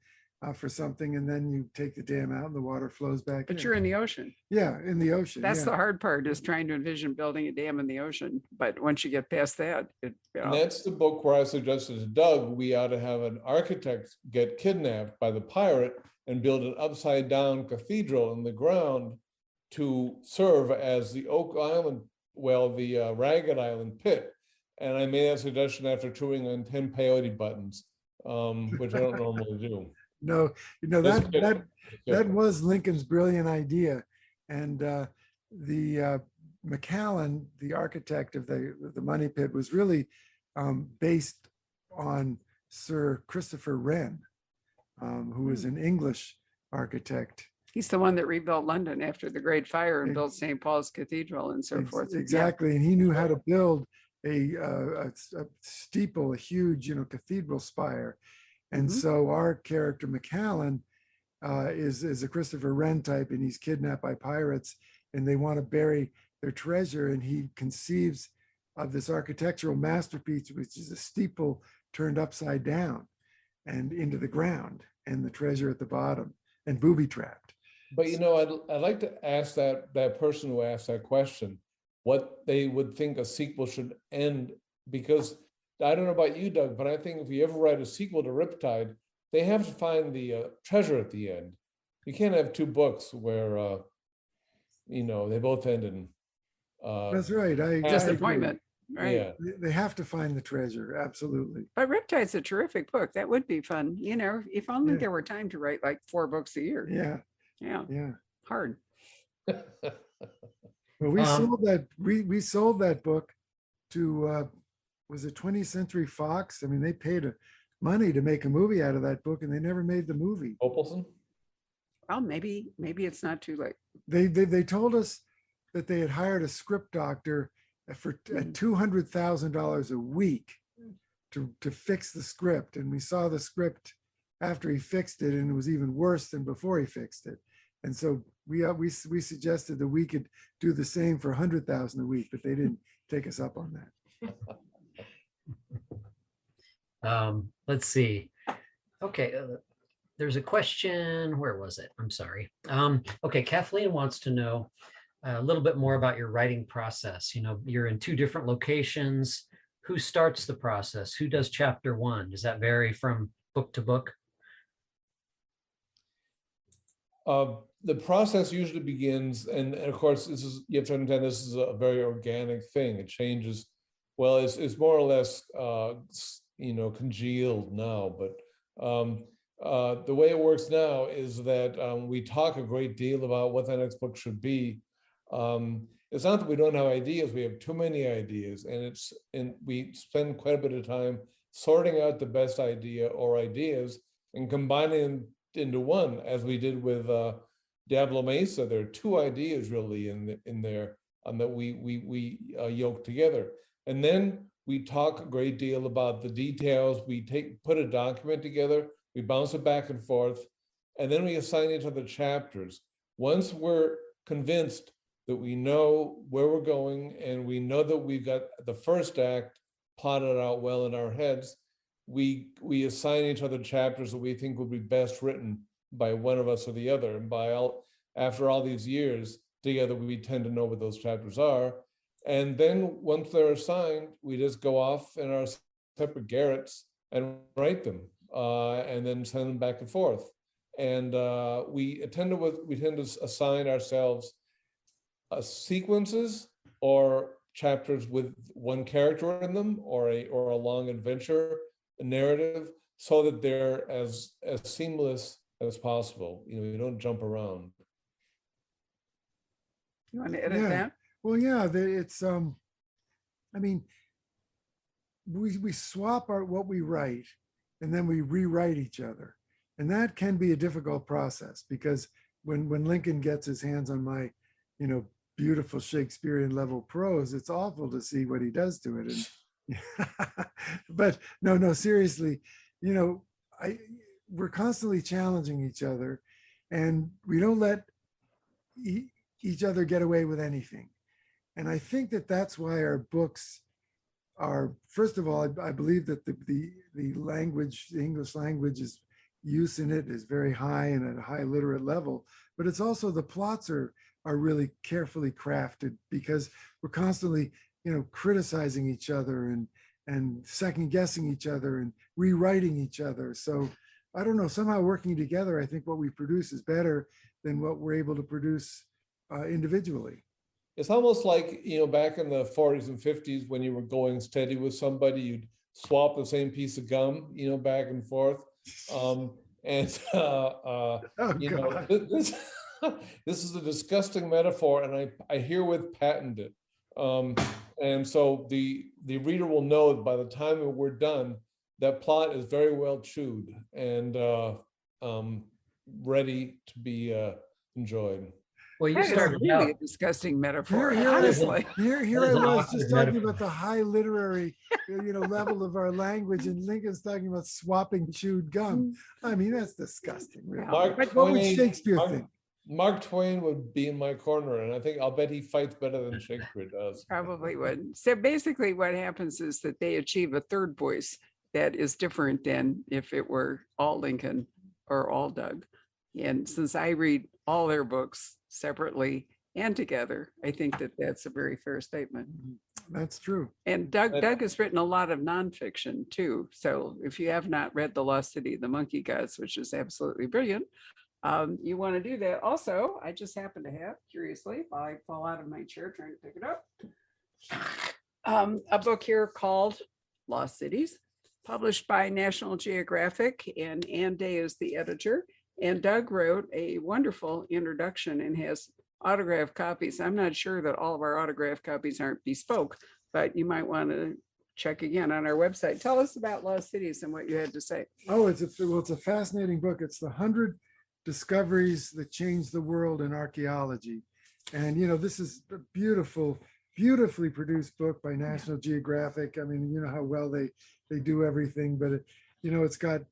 for something, and then you take the dam out, and the water flows back. But you're in the ocean. Yeah, in the ocean. That's yeah. the hard part, is trying to envision building a dam in the ocean. But once you get past that, And that's the book where I suggested to Doug, we ought to have an architect get kidnapped by the pirate and build an upside down cathedral in the ground to serve as the Oak Island, the Ragged Island pit. And I made that suggestion after chewing on 10 peyote buttons, which I don't normally do. No, Just kidding. that was Lincoln's brilliant idea, and the McAllen, the architect of the money pit, was really based on Sir Christopher Wren, who was an English architect. he's the one that rebuilt London after the Great Fire and Ex- built St. Paul's Cathedral and so forth. Yeah. Exactly, and he knew how to build a steeple, a huge, cathedral spire. And Mhm. so our character McAllen is a Christopher Wren type, and he's kidnapped by pirates, and they want to bury their treasure, and he conceives of this architectural masterpiece, which is a steeple turned upside down and into the ground, and the treasure at the bottom, and booby trapped. But I'd like to ask that person who asked that question, what they would think a sequel should end, because I don't know about you, Doug, but I think if you ever write a sequel to Riptide, they have to find the treasure at the end. You can't have two books where they both end in That's right. I agree. Disappointment. Right. Yeah. They have to find the treasure. Absolutely. But Riptide's a terrific book. That would be fun. If only Yeah. there were time to write like 4 books a year. Yeah. Yeah. Yeah. Hard. Well, we sold that. We sold that book to was it 20th Century Fox? I mean, they paid money to make a movie out of that book, and they never made the movie. Opelson? Well, maybe it's not too late. They told us that they had hired a script doctor for $200,000 a week to fix the script, and we saw the script after he fixed it, and it was even worse than before he fixed it. And so we suggested that we could do the same for $100,000 a week, but they didn't take us up on that. Let's see. Okay, there's a question. Where was it? I'm sorry. Okay, Kathleen wants to know a little bit more about your writing process. You're in 2 different locations. Who starts the process? Who does chapter 1? Does that vary from book to book? The process usually begins, and of course, you have to understand this is a very organic thing. It changes. Well, it's more or less congealed now, but the way it works now is that we talk a great deal about what the next book should be. It's not that we don't have ideas; we have too many ideas, and we spend quite a bit of time sorting out the best idea or ideas and combining them into one, as we did with Diablo Mesa. There are 2 ideas really in there that we yoke together, and then we talk a great deal about the details. We put a document together, we bounce it back and forth, and then we assign each other chapters. Once we're convinced that we know where we're going and we know that we've got the first act plotted out well in our heads, we assign each other chapters that we think would be best written by one of us or the other. And after all these years together, we tend to know what those chapters are. And then once they're assigned, we just go off in our separate garrets and write them, and then send them back and forth. And we tend to assign ourselves sequences or chapters with one character in them, or a long adventure narrative, so that they're as seamless as possible. You don't jump around. You want to edit Yeah. that? Well, yeah, it's I mean, we swap what we write, and then we rewrite each other, and that can be a difficult process, because when Lincoln gets his hands on my beautiful Shakespearean level prose, it's awful to see what he does to it. And but no, seriously, we're constantly challenging each other, and we don't let each other get away with anything. And I think that that's why our books are, first of all, I believe that the language, the English language use in it is very high and at a high literate level, but it's also the plots are really carefully crafted, because we're constantly, criticizing each other and second guessing each other and rewriting each other. So I don't know, somehow working together, I think what we produce is better than what we're able to produce individually. It's almost like, back in the 40s and 50s, when you were going steady with somebody, you'd swap the same piece of gum, back and forth. This is a disgusting metaphor, and I herewith patent it. And so the reader will know that by the time we're done, that plot is very well chewed and ready to be enjoyed. Well, you That is started really out. a disgusting metaphor. Here Honestly. I That is was an just awkward talking metaphor. about the high literary, level of our language, and Lincoln's talking about swapping chewed gum. I mean, that's disgusting. Really. Mark What would Twain- Shakespeare Mark- think? Mark Twain would be in my corner, and I'll bet he fights better than Shakespeare does. Probably would. So basically what happens is that they achieve a third voice that is different than if it were all Lincoln or all Doug. And since I read all their books separately and together, I think that that's a very fair statement. That's true. And Doug has written a lot of nonfiction too. So if you have not read The Lost City of the Monkey Gods, which is absolutely brilliant, you want to do that. Also, I just happen to have, curiously, while I fall out of my chair trying to pick it up, a book here called Lost Cities, published by National Geographic, and Ann Day is the editor. And Doug wrote a wonderful introduction and has autographed copies. I'm not sure that all of our autographed copies aren't bespoke, but you might want to check again on our website. Tell us about Lost Cities and what you had to say. Oh, it's a fascinating book. It's the 100 discoveries that changed the world in archaeology. And, this is a beautifully produced book by National Geographic. I mean, you know how well they do everything, but it's got,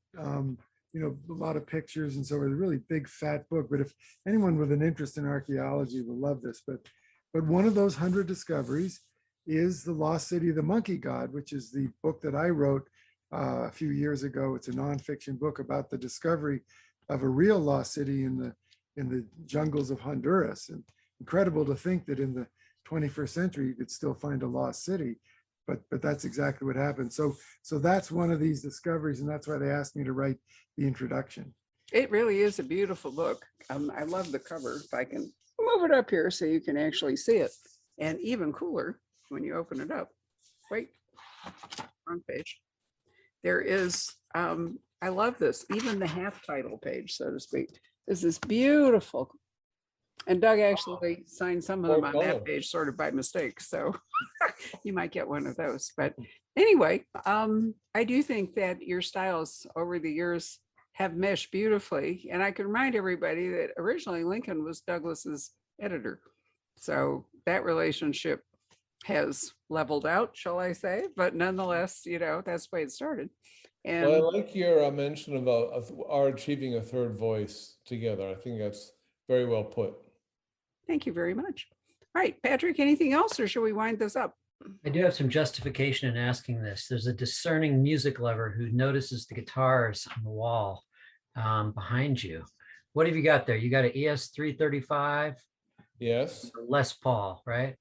a lot of pictures. And so it's a really big, fat book. But if anyone with an interest in archaeology will love this, but one of those 100 discoveries is The Lost City of the Monkey God, which is the book that I wrote a few years ago. It's a nonfiction book about the discovery of a real lost city in the jungles of Honduras. And incredible to think that in the 21st century you could still find a lost city, but that's exactly what happened. So that's one of these discoveries, and that's why they asked me to write the introduction. It really is a beautiful book. I love the cover. If I can move it up here so you can actually see it, and even cooler when you open it up. Wait, wrong page. There is, I love this, even the half title page, so to speak. This is beautiful. And Doug actually signed some of them on that page sort of by mistake. So you might get one of those. But anyway, I do think that your styles over the years have meshed beautifully. And I can remind everybody that originally Lincoln was Douglas's editor. So that relationship has leveled out, shall I say, but nonetheless, that's the way it started. And Well, I like your mention about our achieving a third voice together. I think that's very well put. Thank you very much. All right, Patrick, anything else, or should we wind this up? I do have some justification in asking this. There's a discerning music lover who notices the guitars on the wall behind you. What have you got there? You got an ES-335? Yes. Les Paul, right?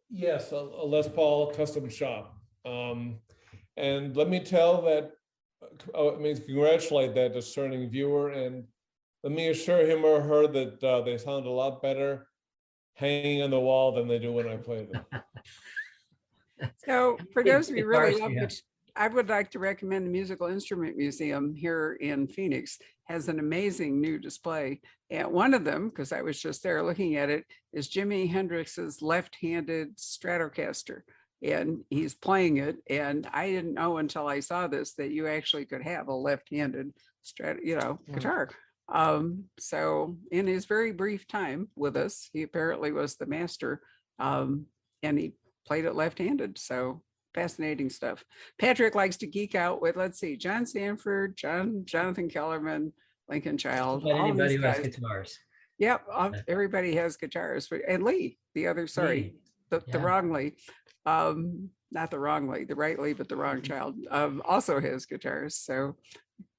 Yes, a Les Paul custom shop. And let me congratulate that discerning viewer, and let me assure him or her that they sound a lot better hanging on the wall than they do when I play them. So for those of you who really Guitars, love yeah. it, I would like to recommend the Musical Instrument Museum here in Phoenix has an amazing new display. And one of them, because I was just there looking at it, is Jimi Hendrix's left-handed Stratocaster. And he's playing it. And I didn't know until I saw this that you actually could have a left-handed guitar. So in his very brief time with us, he apparently was the master, and he played it left-handed. So fascinating stuff. Patrick likes to geek out with, let's see, John Sanford, Jonathan Kellerman, Lincoln Child. But all anybody these who has guys. guitars. Yep, everybody has guitars. And Lee, the other, sorry, the Yeah. wrong Lee. Not the wrong Lee, the right Lee, but the wrong child, also has guitars. So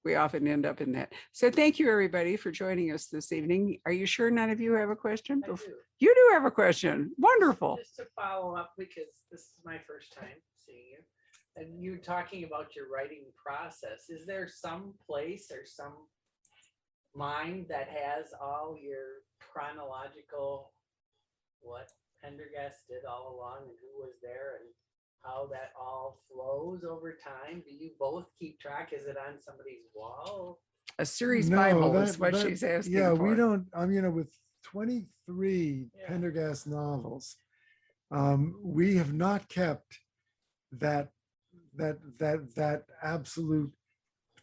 we often end up in that. So thank you, everybody, for joining us this evening. Are you sure none of you have a question? I do. You do have a question. Wonderful. Just to follow up, because this is my first time seeing you, and you talking about your writing process. Is there some place or some mind that has all your chronological, what Pendergast did all along and who was there and how that all flows over time? Do you both keep track? Is it on somebody's wall? A series No, Bible is that- what that- she's asking Yeah, for. we don't, with 23 Yeah. Pendergast novels, we have not kept that absolute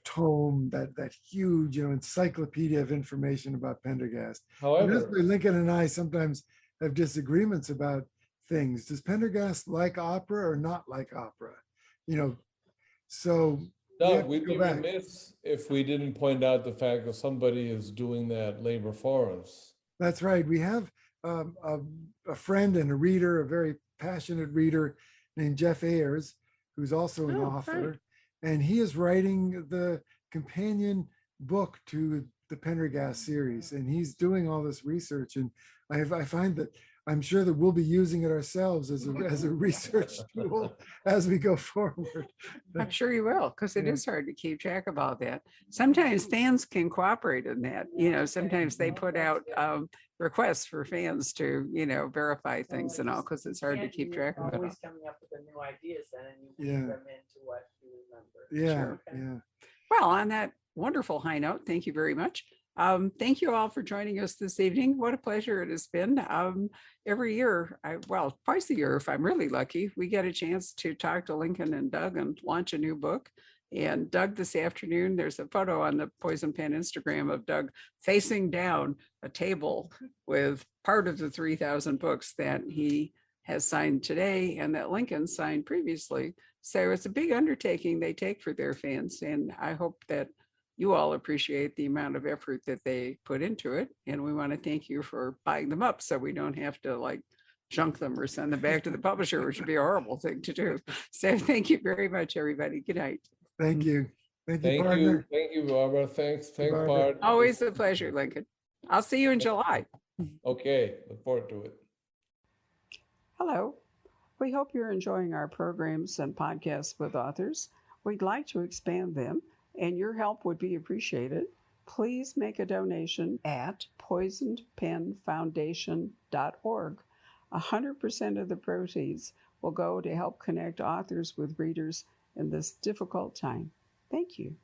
tome, that huge, encyclopedia of information about Pendergast. And that's However, why Lincoln and I sometimes have disagreements about things. Does Pendergast like opera or not like opera? So have Doug, to we'd go be back. remiss if we didn't point out the fact that somebody is doing that labor for us. That's right. We have a friend and a reader, a very passionate reader named Jeff Ayers, who's also an Oh, author. right. And he is writing the companion book to the Pendergast series. And he's doing all this research. And I find that I'm sure that we'll be using it ourselves as a research tool as we go forward. I'm sure you will, because it Yeah. is hard to keep track of all that. Sometimes fans can cooperate in that. Sometimes they put out requests for fans to, verify things and all, because it's hard to And keep you're track of it all. Always coming up with the new ideas then, and you Yeah. weave them into what you remember. Yeah, Sure. yeah. Well, on that wonderful high note, thank you very much. Thank you all for joining us this evening. What a pleasure it has been. Every year, twice a year, if I'm really lucky, we get a chance to talk to Lincoln and Doug and launch a new book. And Doug, this afternoon, there's a photo on the Poison Pen Instagram of Doug facing down a table with part of the 3,000 books that he has signed today and that Lincoln signed previously. So it's a big undertaking they take for their fans. And I hope that you all appreciate the amount of effort that they put into it. And we want to thank you for buying them up so we don't have to junk them or send them back to the publisher, which would be a horrible thing to do. So thank you very much, everybody. Good night. Thank you. Thank you, Thank partner. you, thank you, Barbara. Thanks, Barbara. Bart. Always a pleasure, Lincoln. I'll see you in July. Okay, look forward to it. Hello. We hope you're enjoying our programs and podcasts with authors. We'd like to expand them, and your help would be appreciated. Please make a donation at poisonedpenfoundation.org. 100% of the proceeds will go to help connect authors with readers in this difficult time. Thank you.